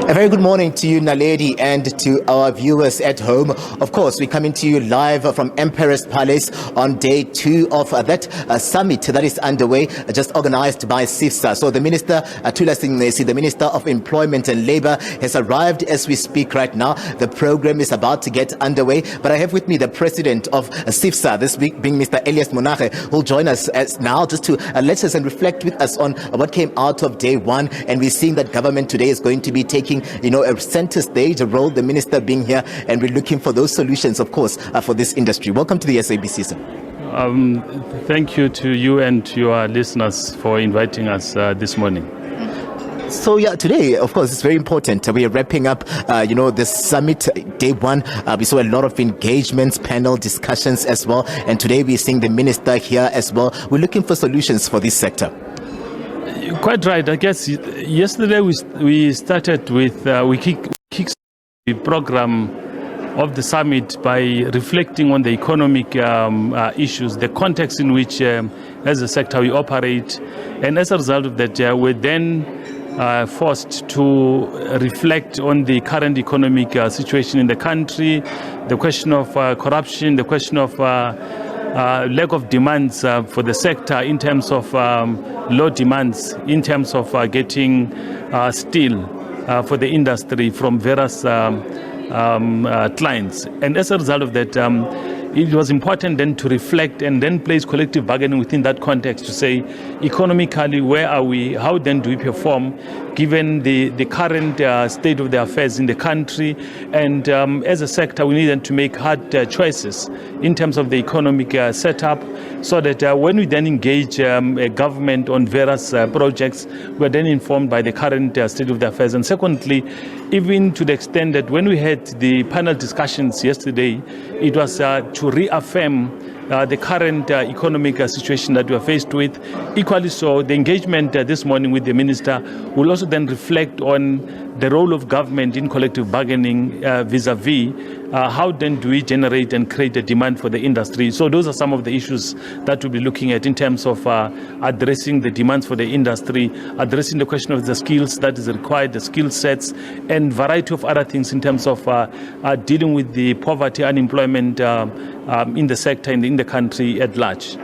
A very good morning to you, Naledi, and to our viewers at home. Of course, we're coming to you live from Emperor's Palace on day 2 of that summit that is underway, just organized by SEIFSA. So the Minister, Thulas Nxesi, the Minister of Employment and Labour, has arrived as we speak right now. The program is about to get underway, but I have with me the President of SEIFSA, this week being Mr. Elias Monage, who will join us now just to let us and reflect with us on what came out of day 1. And we're seeing that government today is going to be taking a center stage, a role, the minister being here, and we're looking for those solutions, of course, for this industry. Welcome to the SABC, sir. Thank you to you and to your listeners for inviting us this morning. So yeah, today, of course, it's very important. We are wrapping up, the summit, day 1. We saw a lot of engagements, panel discussions as well. And today we're seeing the minister here as well. We're looking for solutions for this sector. Quite right. I guess yesterday we started with we kicked the program of the summit by reflecting on the economic issues, the context in which, as a sector, we operate, and as a result of that, we're then forced to reflect on the current economic situation in the country, the question of corruption, the question of lack of demands for the sector in terms of low demands, in terms of getting steel for the industry from various clients. And as a result of that, it was important then to reflect and then place collective bargaining within that context to say, economically, where are we? How then do we perform given the current state of the affairs in the country? And as a sector, we needed to make hard choices in terms of the economic setup so that when we then engage a government on various projects, we're then informed by the current state of the affairs. And secondly, even to the extent that when we had the panel discussions yesterday, it was to reaffirm the current economic situation that we are faced with. Equally so, the engagement this morning with the minister will also then reflect on the role of government in collective bargaining vis-a-vis how then do we generate and create a demand for the industry. So those are some of the issues that we'll be looking at in terms of addressing the demands for the industry, addressing the question of the skills that is required, the skill sets, and variety of other things in terms of dealing with the poverty, unemployment in the sector, in the country at large.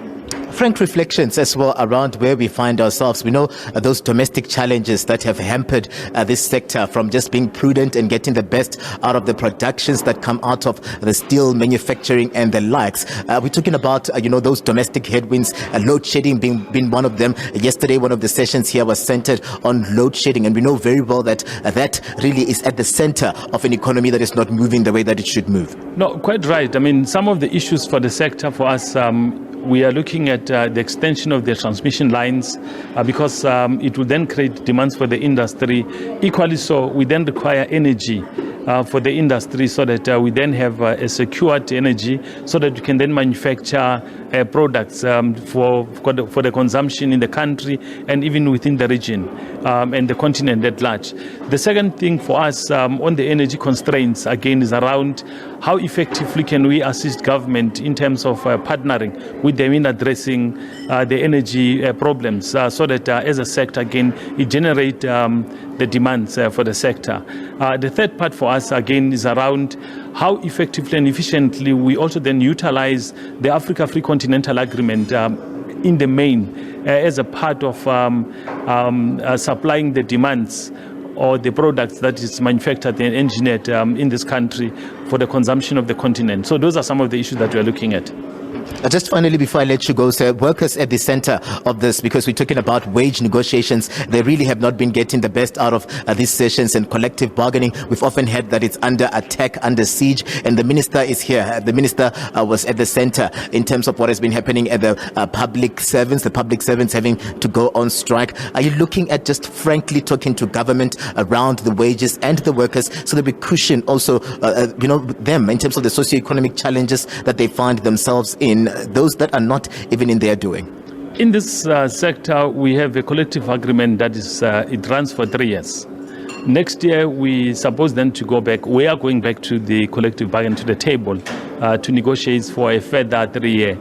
Frank reflections as well around where we find ourselves. We know those domestic challenges that have hampered this sector from just being prudent and getting the best out of the productions that come out of the steel manufacturing and the likes. We're talking about, those domestic headwinds, load shedding being one of them. Yesterday, one of the sessions here was centered on load shedding, and we know very well that that really is at the center of an economy that is not moving the way that it should move. No, quite right. I mean, some of the issues for the sector for us, we are looking at the extension of the transmission lines because it will then create demands for the industry. Equally so, we then require energy for the industry so that we then have a secured energy so that we can then manufacture products for the consumption in the country and even within the region and the continent at large. The second thing for us on the energy constraints, again, is around how effectively can we assist government in terms of partnering with them in addressing the energy problems so that as a sector, again, it generate the demands for the sector. The third part for us, again, is around how effectively and efficiently we also then utilize the Africa Free Continental Agreement in the main as a part of supplying the demands or the products that is manufactured and engineered in this country for the consumption of the continent. So those are some of the issues that we are looking at. Just finally, before I let you go, sir, workers at the center of this, because we're talking about wage negotiations, they really have not been getting the best out of these sessions, and collective bargaining, we've often heard that it's under attack, under siege, and the minister is here. The minister was at the center in terms of what has been happening at the public servants having to go on strike. Are you looking at just frankly talking to government around the wages and the workers so that we cushion also, them in terms of the socioeconomic challenges that they find themselves in, those that are not even in their doing? In this sector, we have a collective agreement that is it runs for 3 years. Next year, we suppose then to go back. We are going back to the collective bargain, to the table, to negotiate for a further 3-year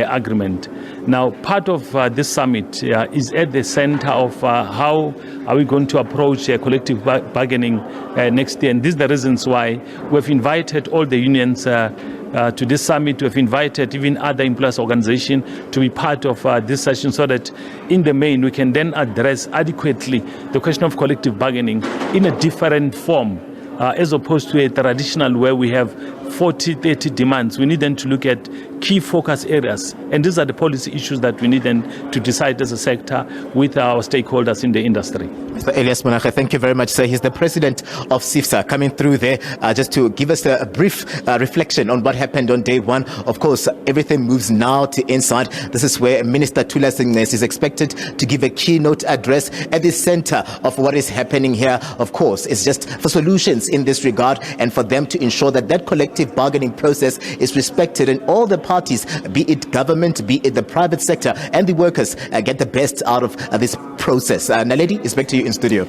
agreement. Now, part of this summit is at the center of how are we going to approach collective bargaining next year. And these are the reasons why we've invited all the unions to this summit. We've invited even other employers' organizations to be part of this session so that in the main we can then address adequately the question of collective bargaining in a different form. As opposed to a traditional where we have 40, 30 demands. We need then to look at key focus areas. And these are the policy issues that we need then to decide as a sector with our stakeholders in the industry. Mr. Elias Monache, thank you very much, sir. He's the president of SEIFSA, coming through there just to give us a brief reflection on what happened on day one. Of course, everything moves now to inside. This is where Minister Thulas Nxesi is expected to give a keynote address. At the center of what is happening here, of course, is just for solutions in this regard and for them to ensure that that collective bargaining process is respected and all the parties, be it government, be it the private sector and the workers, get the best out of this process. Naledi, it's back to you in studio.